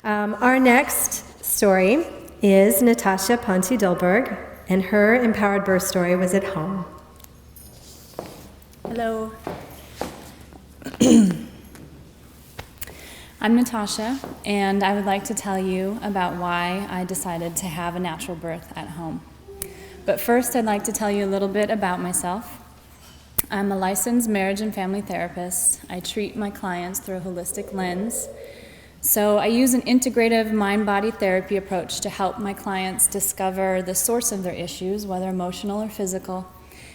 Our next story is Natasha Ponte Dolberg, and her empowered birth story was at home. Hello. I'm Natasha, and I would like to tell you about why I decided to have a natural birth at home. But first, I'd like to tell you a little bit about myself. I'm a licensed marriage and family therapist. I treat my clients through a holistic lens. So I use an integrative mind-body therapy approach to help my clients discover the source of their issues, whether emotional or physical,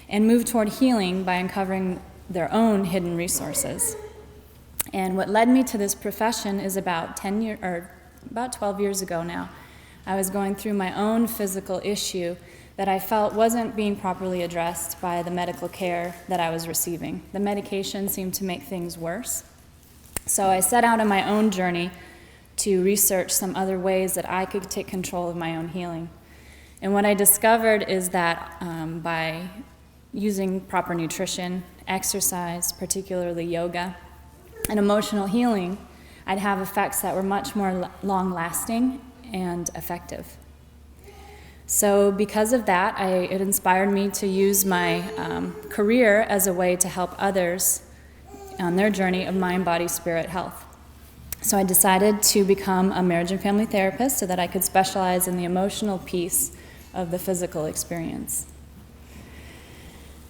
and move toward healing by uncovering their own hidden resources. And what led me to this profession is about 12 years ago now. I was going through my own physical issue that I felt wasn't being properly addressed by the medical care that I was receiving. The medication seemed to make things worse. So I set out on my own journey to research some other ways that I could take control of my own healing. And what I discovered is that by using proper nutrition, exercise, particularly yoga, and emotional healing, I'd have effects that were much more long-lasting and effective. So because of that, it inspired me to use my career as a way to help others on their journey of mind, body, spirit health. So I decided to become a marriage and family therapist so that I could specialize in the emotional piece of the physical experience.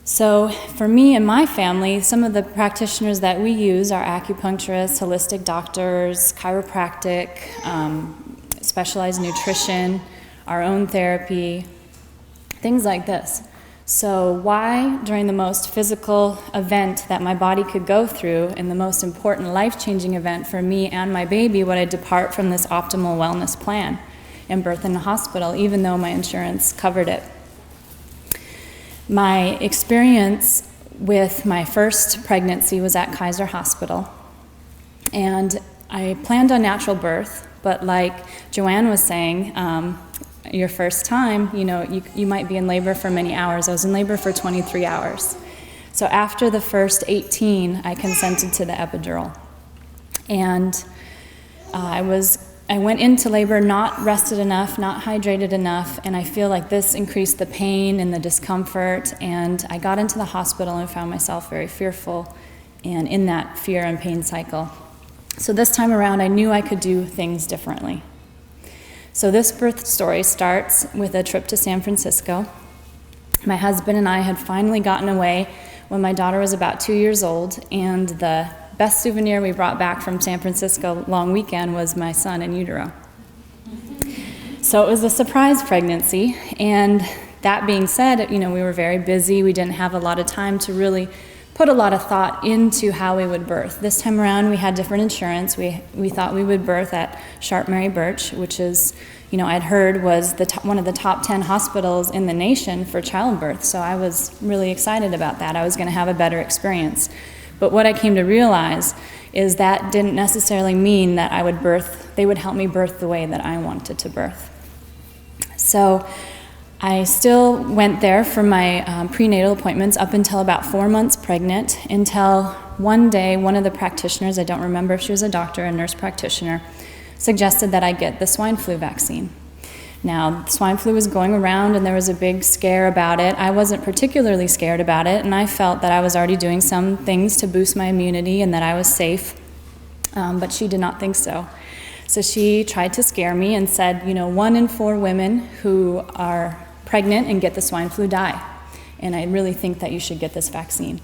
So for me and my family, some of the practitioners that we use are acupuncturists, holistic doctors, chiropractic, specialized nutrition, our own therapy, things like this. So why, during the most physical event that my body could go through and the most important life-changing event for me and my baby, would I depart from this optimal wellness plan and birth in the hospital, even though my insurance covered it? My experience with my first pregnancy was at Kaiser Hospital, and I planned on natural birth, but like Joanne was saying, your first time, you might be in labor for many hours. I was in labor for 23 hours. So after the first 18, I consented to the epidural. And I went into labor not rested enough, not hydrated enough, and I feel like this increased the pain and the discomfort, and I got into the hospital and found myself very fearful and in that fear and pain cycle. So this time around, I knew I could do things differently. So this birth story starts with a trip to San Francisco. My husband and I had finally gotten away when my daughter was about 2 years old, and the best souvenir we brought back from San Francisco long weekend was my son in utero. So it was a surprise pregnancy, and that being said, we were very busy. We didn't have a lot of time to really put a lot of thought into how we would birth. This time around, we had different insurance. We thought we would birth at Sharp Mary Birch, which is, I'd heard was one of the top 10 hospitals in the nation for childbirth. So I was really excited about that. I was going to have a better experience. But what I came to realize is that didn't necessarily mean that they would help me birth the way that I wanted to birth. So I still went there for my prenatal appointments up until about 4 months pregnant, until one day one of the practitioners, I don't remember if she was a doctor or a nurse practitioner, suggested that I get the swine flu vaccine. Now, swine flu was going around and there was a big scare about it. I wasn't particularly scared about it, and I felt that I was already doing some things to boost my immunity and that I was safe, but she did not think so. So she tried to scare me and said, 1 in 4 women who are pregnant and get the swine flu die, and I really think that you should get this vaccine.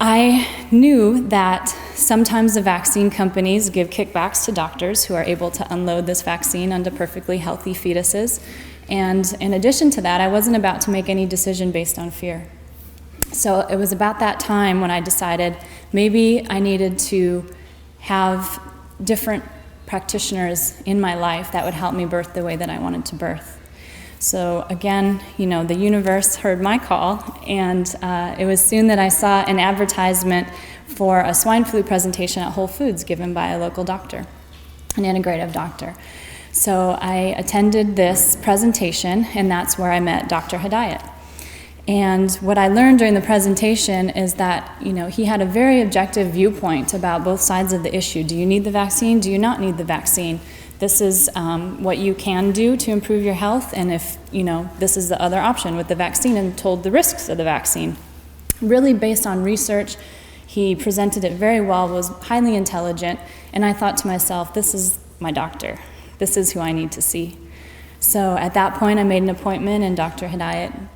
I knew that sometimes the vaccine companies give kickbacks to doctors who are able to unload this vaccine onto perfectly healthy fetuses, and in addition to that, I wasn't about to make any decision based on fear. So it was about that time when I decided maybe I needed to have different practitioners in my life that would help me birth the way that I wanted to birth. So again, the universe heard my call, and it was soon that I saw an advertisement for a swine flu presentation at Whole Foods given by a local doctor, an integrative doctor. So I attended this presentation, and that's where I met Dr. Hedayat. And what I learned during the presentation is that, he had a very objective viewpoint about both sides of the issue. Do you need the vaccine? Do you not need the vaccine? This is what you can do to improve your health, and if, this is the other option with the vaccine, and told the risks of the vaccine. Really based on research, he presented it very well, was highly intelligent, and I thought to myself, this is my doctor. This is who I need to see. So at that point, I made an appointment, and Dr. Hedayat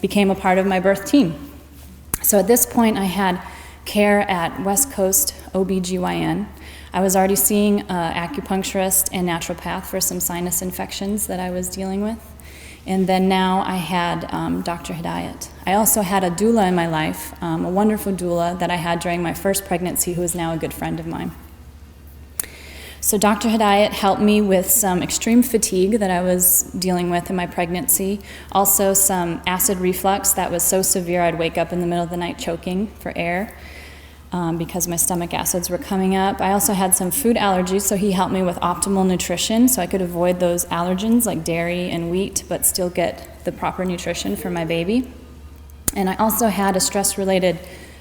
became a part of my birth team. So at this point, I had care at West Coast OBGYN. I was already seeing an acupuncturist and naturopath for some sinus infections that I was dealing with. And then now I had Dr. Hedayat. I also had a doula in my life, a wonderful doula that I had during my first pregnancy, who is now a good friend of mine. So Dr. Hedayat helped me with some extreme fatigue that I was dealing with in my pregnancy, also some acid reflux that was so severe I'd wake up in the middle of the night choking for air because my stomach acids were coming up. I also had some food allergies, so he helped me with optimal nutrition so I could avoid those allergens like dairy and wheat, but still get the proper nutrition for my baby. And I also had a stress-related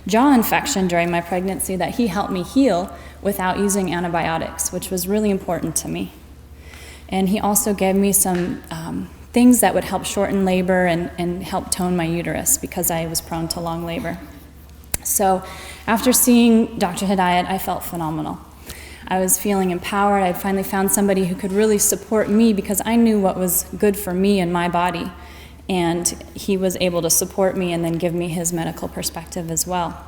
jaw infection during my pregnancy that he helped me heal without using antibiotics, which was really important to me. And he also gave me some things that would help shorten labor and help tone my uterus because I was prone to long labor. So after seeing Dr. Hedayat, I felt phenomenal. I was feeling empowered. I'd finally found somebody who could really support me because I knew what was good for me and my body. And he was able to support me and then give me his medical perspective as well.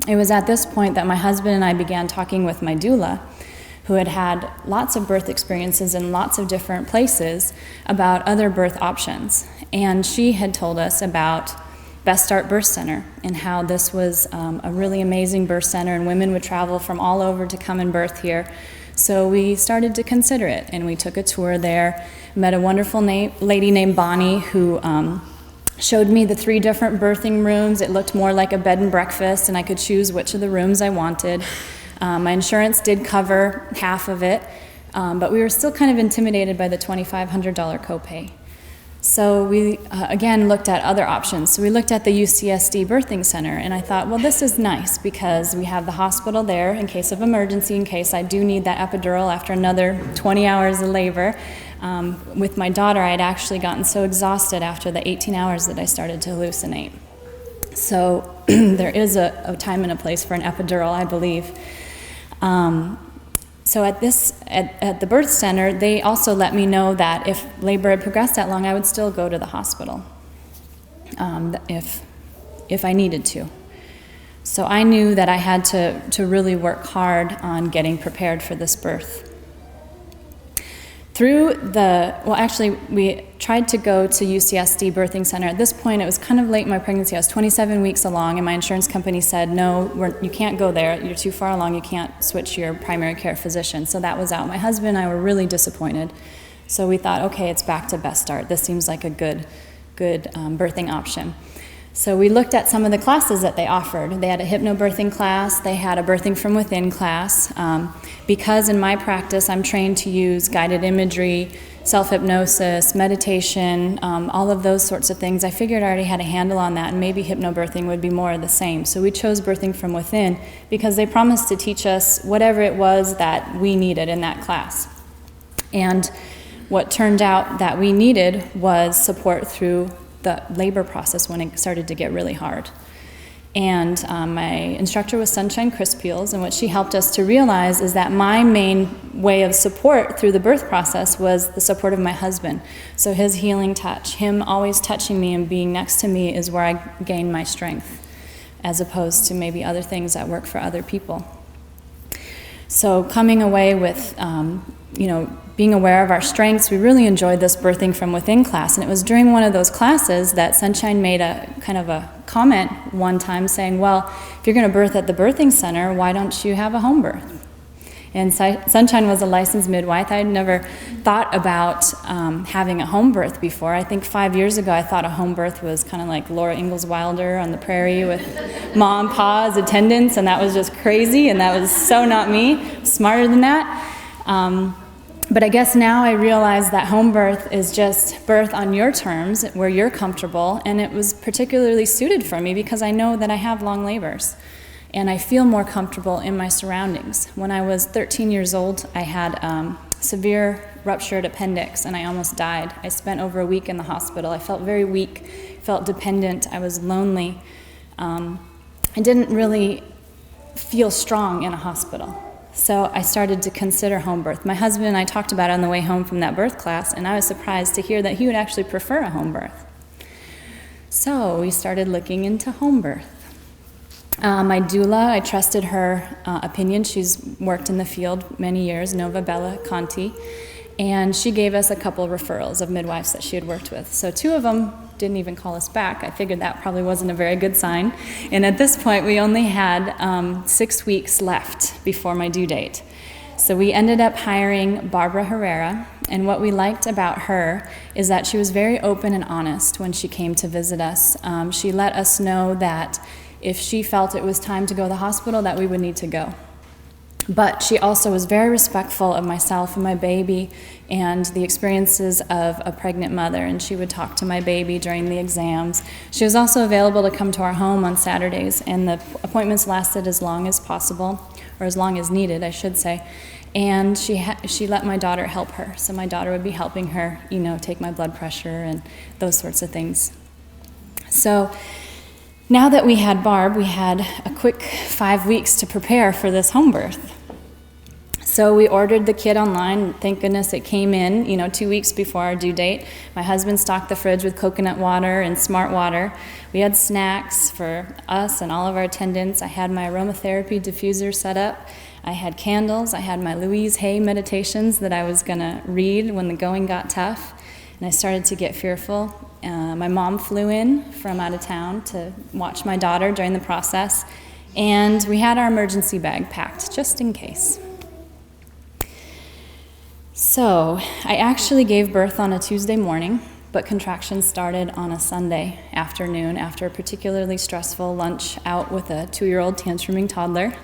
It was at this point that my husband and I began talking with my doula, who had had lots of birth experiences in lots of different places, about other birth options. And she had told us about Best Start Birth Center and how this was a really amazing birth center, and women would travel from all over to come and birth here. So we started to consider it, and we took a tour there, met a wonderful lady named Bonnie who showed me the 3 different birthing rooms. It looked more like a bed and breakfast, and I could choose which of the rooms I wanted. My insurance did cover half of it, but we were still kind of intimidated by the $2,500 copay. So we, again, looked at other options. So we looked at the UCSD Birthing Center, and I thought, well, this is nice because we have the hospital there in case of emergency, in case I do need that epidural after another 20 hours of labor. With my daughter, I had actually gotten so exhausted after the 18 hours that I started to hallucinate. So there is a time and a place for an epidural, I believe. So at the birth center, they also let me know that if labor had progressed that long, I would still go to the hospital if I needed to. So I knew that I had to really work hard on getting prepared for this birth. We tried to go to UCSD Birthing Center. At this point, it was kind of late in my pregnancy. I was 27 weeks along, and my insurance company said, no, you can't go there. You're too far along. You can't switch your primary care physician. So that was out. My husband and I were really disappointed. So we thought, okay, it's back to Best Start. This seems like a good birthing option. So we looked at some of the classes that they offered. They had a hypnobirthing class. They had a birthing from within class. Because in my practice, I'm trained to use guided imagery, self-hypnosis, meditation, all of those sorts of things. I figured I already had a handle on that, and maybe hypnobirthing would be more of the same. So we chose birthing from within because they promised to teach us whatever it was that we needed in that class. And what turned out that we needed was support through the labor process when it started to get really hard. And my instructor was Sunshine Crispiels, and what she helped us to realize is that my main way of support through the birth process was the support of my husband. So his healing touch, him always touching me and being next to me, is where I gain my strength, as opposed to maybe other things that work for other people. So coming away with being aware of our strengths, we really enjoyed this birthing from within class. And it was during one of those classes that Sunshine made a kind of a comment one time saying, well, if you're going to birth at the birthing center, why don't you have a home birth? And Sunshine was a licensed midwife. I had never thought about having a home birth before. I think 5 years ago I thought a home birth was kind of like Laura Ingalls Wilder on the prairie with Ma and Pa as attendants, and that was just crazy, and that was so not me. Smarter than that. But I guess now I realize that home birth is just birth on your terms, where you're comfortable, and it was particularly suited for me because I know that I have long labors, and I feel more comfortable in my surroundings. When I was 13 years old, I had severe ruptured appendix, and I almost died. I spent over a week in the hospital. I felt very weak, felt dependent, I was lonely. I didn't really feel strong in a hospital. So I started to consider home birth. My husband and I talked about it on the way home from that birth class, and I was surprised to hear that he would actually prefer a home birth. So we started looking into home birth. My doula, I trusted her opinion. She's worked in the field many years, Nova Bella Conti, and she gave us a couple referrals of midwives that she had worked with. So 2 of them didn't even call us back. I figured that probably wasn't a very good sign. And at this point, we only had 6 weeks left before my due date. So we ended up hiring Barbara Herrera, and what we liked about her is that she was very open and honest when she came to visit us. She let us know that if she felt it was time to go to the hospital, that we would need to go. But she also was very respectful of myself and my baby and the experiences of a pregnant mother, and she would talk to my baby during the exams. She was also available to come to our home on Saturdays, and the appointments lasted as long as possible, or as long as needed, I should say. And she let my daughter help her, so my daughter would be helping her, take my blood pressure and those sorts of things. So now that we had Barb, we had a quick 5 weeks to prepare for this home birth. So we ordered the kit online. Thank goodness it came in, 2 weeks before our due date. My husband stocked the fridge with coconut water and smart water. We had snacks for us and all of our attendants. I had my aromatherapy diffuser set up. I had candles. I had my Louise Hay meditations that I was going to read when the going got tough. And I started to get fearful. My mom flew in from out of town to watch my daughter during the process. And we had our emergency bag packed just in case. So I actually gave birth on a Tuesday morning, but contractions started on a Sunday afternoon after a particularly stressful lunch out with a 2-year-old tantruming toddler.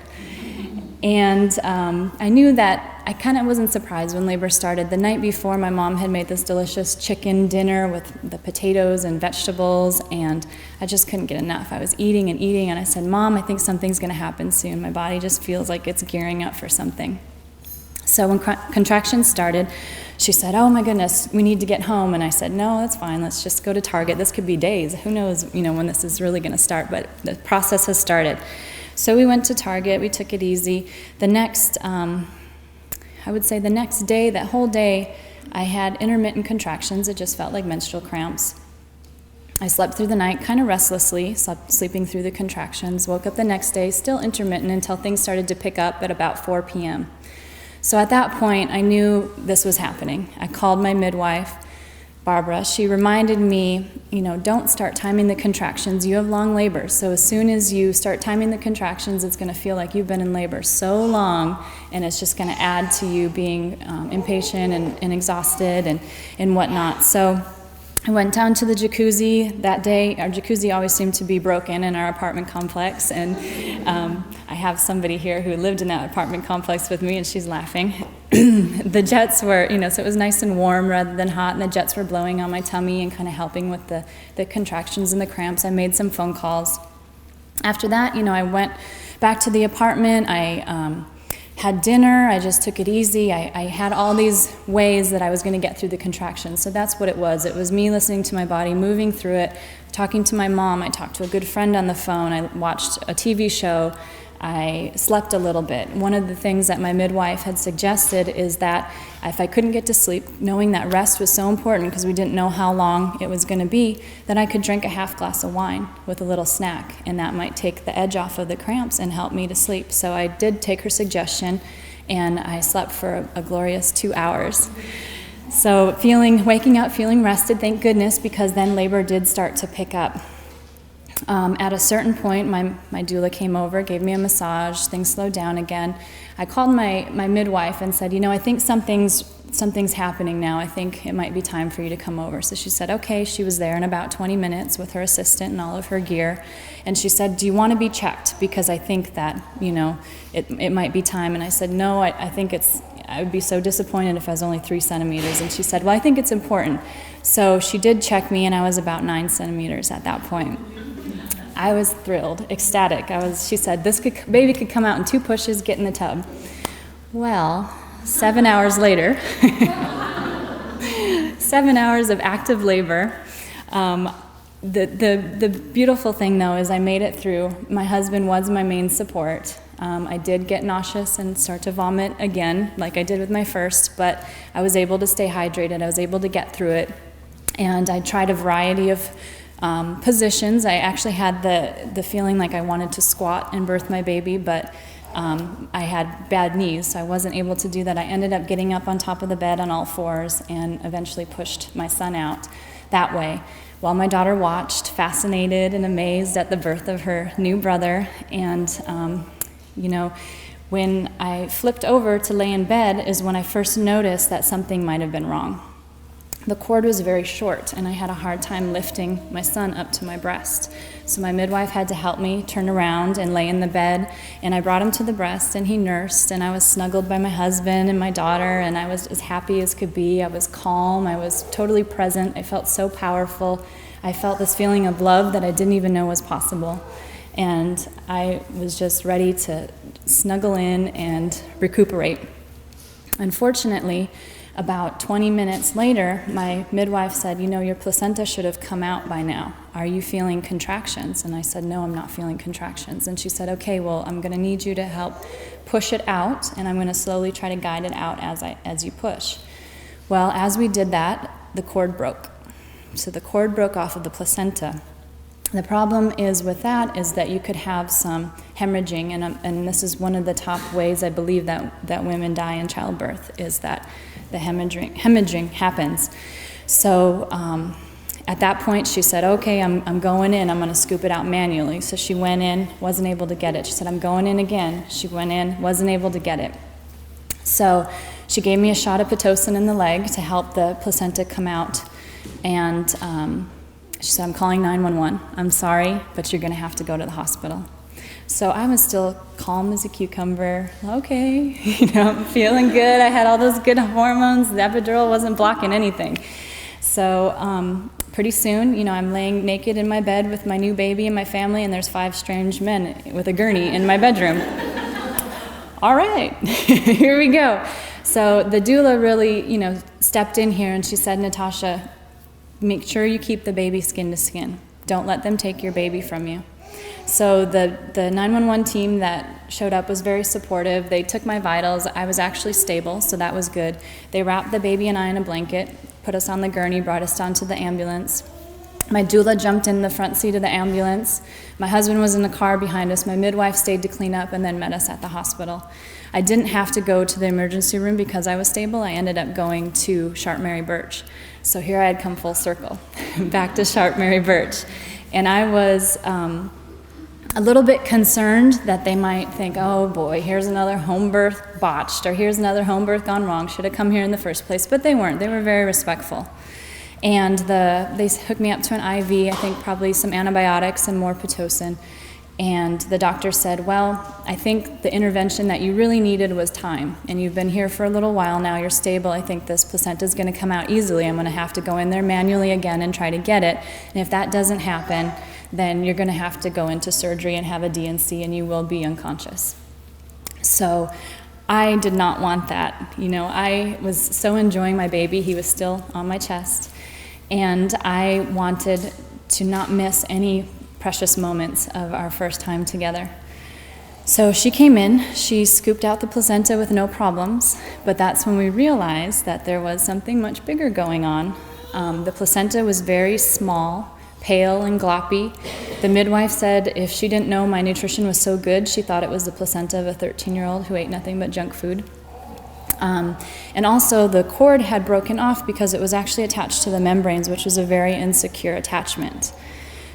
And I knew that I kind of wasn't surprised when labor started. The night before, my mom had made this delicious chicken dinner with the potatoes and vegetables, and I just couldn't get enough. I was eating and eating, and I said, "Mom, I think something's going to happen soon. My body just feels like it's gearing up for something." So when contractions started, she said, "Oh my goodness, we need to get home." And I said, "No, that's fine. Let's just go to Target. This could be days. Who knows, when this is really going to start?" But the process has started. So we went to Target. We took it easy. The next, I would say the next day, that whole day, I had intermittent contractions. It just felt like menstrual cramps. I slept through the night kind of restlessly, sleeping through the contractions. Woke up the next day, still intermittent until things started to pick up at about 4 p.m. So at that point, I knew this was happening. I called my midwife, Barbara. She reminded me, don't start timing the contractions. You have long labors, so as soon as you start timing the contractions, it's going to feel like you've been in labor so long, and it's just going to add to you being impatient and exhausted and whatnot. So I went down to the jacuzzi that day. Our jacuzzi always seemed to be broken in our apartment complex, and I have somebody here who lived in that apartment complex with me, and she's laughing. The jets were, so it was nice and warm rather than hot, and the jets were blowing on my tummy and kind of helping with the contractions and the cramps. I made some phone calls. After that, I went back to the apartment. I had dinner. I just took it easy. I had all these ways that I was going to get through the contractions. So that's what it was. It was me listening to my body, moving through it, talking to my mom. I talked to a good friend on the phone. I watched a TV show. I slept a little bit. One of the things that my midwife had suggested is that if I couldn't get to sleep, knowing that rest was so important because we didn't know how long it was going to be, that I could drink a half glass of wine with a little snack, and that might take the edge off of the cramps and help me to sleep. So I did take her suggestion, and I slept for a glorious 2 hours. So waking up feeling rested, thank goodness, because then labor did start to pick up. At a certain point, my doula came over, gave me a massage, things slowed down again. I called my midwife and said, I think something's happening now. I think it might be time for you to come over. So she said, okay. She was there in about 20 minutes with her assistant and all of her gear. And she said, do you want to be checked? Because I think that, it might be time. And I said, no, I think I would be so disappointed if I was only 3 centimeters. And she said, well, I think it's important. So she did check me, and I was about 9 centimeters at that point. I was thrilled, ecstatic. She said, baby could come out in 2 pushes, get in the tub. Well, 7 hours later, 7 hours of active labor. The beautiful thing, though, is I made it through. My husband was my main support. I did get nauseous and start to vomit again, like I did with my first, but I was able to stay hydrated. I was able to get through it. And I tried a variety of positions. I actually had the feeling like I wanted to squat and birth my baby, but I had bad knees, so I wasn't able to do that. I ended up getting up on top of the bed on all fours and eventually pushed my son out that way, while my daughter watched, fascinated and amazed at the birth of her new brother. And, when I flipped over to lay in bed is when I first noticed that something might have been wrong. The cord was very short, and I had a hard time lifting my son up to my breast. So my midwife had to help me turn around and lay in the bed, and I brought him to the breast, and he nursed, and I was snuggled by my husband and my daughter, and I was as happy as could be. I was calm. I was totally present. I felt so powerful. I felt this feeling of love that I didn't even know was possible. And I was just ready to snuggle in and recuperate. Unfortunately, about 20 minutes later, my midwife said, your placenta should have come out by now. Are you feeling contractions? And I said, no, I'm not feeling contractions. And she said, okay, well, I'm going to need you to help push it out, and I'm going to slowly try to guide it out as you push. Well, as we did that, the cord broke. So the cord broke off of the placenta. The problem is with that is that you could have some hemorrhaging, and this is one of the top ways I believe that women die in childbirth, is that the hemorrhaging happens. So at that point she said, okay, I'm going in, I'm going to scoop it out manually. So she went in, wasn't able to get it. She said, I'm going in again. She went in, wasn't able to get it. So she gave me a shot of Pitocin in the leg to help the placenta come out, and she said, I'm calling 911. I'm sorry, but you're going to have to go to the hospital. So I was still calm as a cucumber. Okay, I'm feeling good. I had all those good hormones. The epidural wasn't blocking anything. So pretty soon, I'm laying naked in my bed with my new baby and my family, and there's 5 strange men with a gurney in my bedroom. All right, here we go. So the doula really, stepped in here, and she said, Natasha, make sure you keep the baby skin to skin. Don't let them take your baby from you. So the 911 team that showed up was very supportive. They took my vitals. I was actually stable, so that was good. They wrapped the baby and I in a blanket, put us on the gurney, brought us down to the ambulance. My doula jumped in the front seat of the ambulance. My husband was in the car behind us. My midwife stayed to clean up and then met us at the hospital. I didn't have to go to the emergency room because I was stable. I ended up going to Sharp Mary Birch. So here I had come full circle, back to Sharp Mary Birch. And I was a little bit concerned that they might think, oh boy, here's another home birth botched, or here's another home birth gone wrong, should have come here in the first place. But they weren't. They were very respectful. And they hooked me up to an IV, I think probably some antibiotics and more Pitocin. And the doctor said, well, I think the intervention that you really needed was time. And you've been here for a little while now, you're stable. I think this placenta is going to come out easily. I'm going to have to go in there manually again and try to get it. And if that doesn't happen, then you're going to have to go into surgery and have a D&C, and you will be unconscious. So I did not want that. I was so enjoying my baby. He was still on my chest. And I wanted to not miss any precious moments of our first time together. So she came in, she scooped out the placenta with no problems, but that's when we realized that there was something much bigger going on. The placenta was very small, pale and gloppy. The midwife said if she didn't know my nutrition was so good, she thought it was the placenta of a 13-year-old who ate nothing but junk food. And also the cord had broken off because it was actually attached to the membranes, which was a very insecure attachment.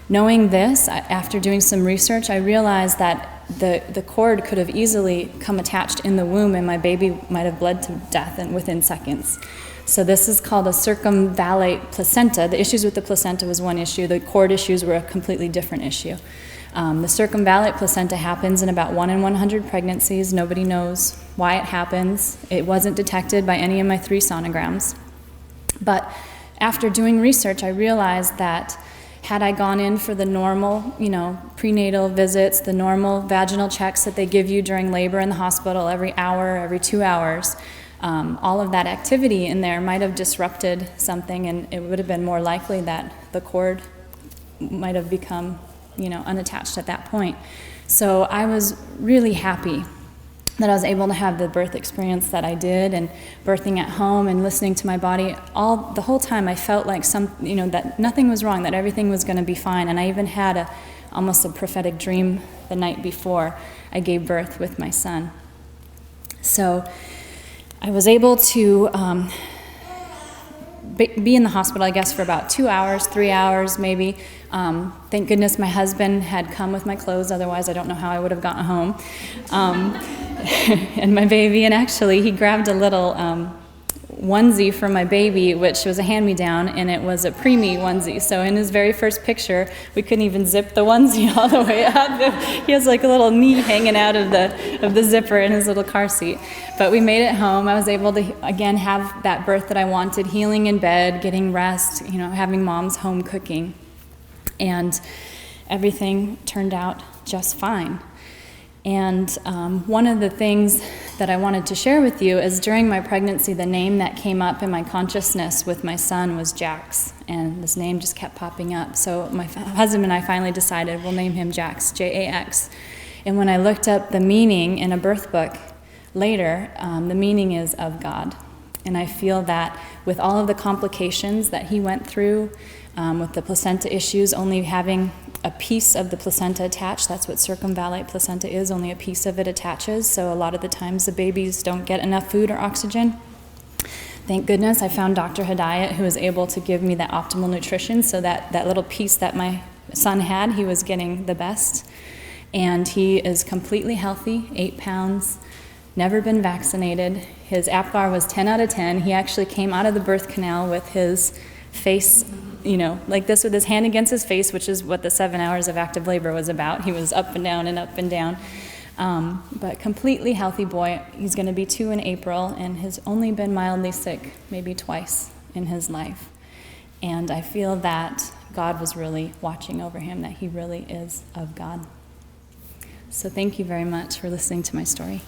Knowing this, after doing some research, I realized that the cord could have easily come attached in the womb, and my baby might have bled to death within seconds. So this is called a circumvallate placenta. The issues with the placenta was one issue. The cord issues were a completely different issue. The circumvallate placenta happens in about 1 in 100 pregnancies. Nobody knows why it happens. It wasn't detected by any of my 3 sonograms. But after doing research, I realized that had I gone in for the normal, prenatal visits, the normal vaginal checks that they give you during labor in the hospital every hour, every 2 hours, all of that activity in there might have disrupted something, and it would have been more likely that the cord might have become, unattached at that point. So I was really happy that I was able to have the birth experience that I did, and birthing at home and listening to my body. The whole time I felt like that nothing was wrong, that everything was going to be fine. And I even had almost a prophetic dream the night before I gave birth with my son. So I was able to be in the hospital, I guess, for about 2 hours, 3 hours maybe. Thank goodness my husband had come with my clothes, otherwise I don't know how I would have gotten home. And my baby, and actually he grabbed a little onesie for my baby, which was a hand-me-down, and it was a preemie onesie. So in his very first picture, we couldn't even zip the onesie all the way up. He has like a little knee hanging out of the zipper in his little car seat. But we made it home. I was able to, again, have that birth that I wanted, healing in bed, getting rest, having mom's home cooking. And everything turned out just fine. And one of the things that I wanted to share with you is during my pregnancy, the name that came up in my consciousness with my son was Jax, and this name just kept popping up. So my husband and I finally decided we'll name him Jax, J-A-X. And when I looked up the meaning in a birth book later, the meaning is of God. And I feel that with all of the complications that he went through, with the placenta issues, only having a piece of the placenta attached, that's what circumvallate placenta is, only a piece of it attaches, so a lot of the times the babies don't get enough food or oxygen. Thank goodness I found Dr. Hedayat, who was able to give me that optimal nutrition, so that little piece that my son had, he was getting the best. And he is completely healthy, 8 pounds, never been vaccinated. His APGAR was 10 out of 10. He actually came out of the birth canal with his face, like this, with his hand against his face, which is what the 7 hours of active labor was about. He was up and down and up and down. But completely healthy boy. He's going to be 2 in April, and has only been mildly sick maybe twice in his life. And I feel that God was really watching over him, that he really is of God. So thank you very much for listening to my story.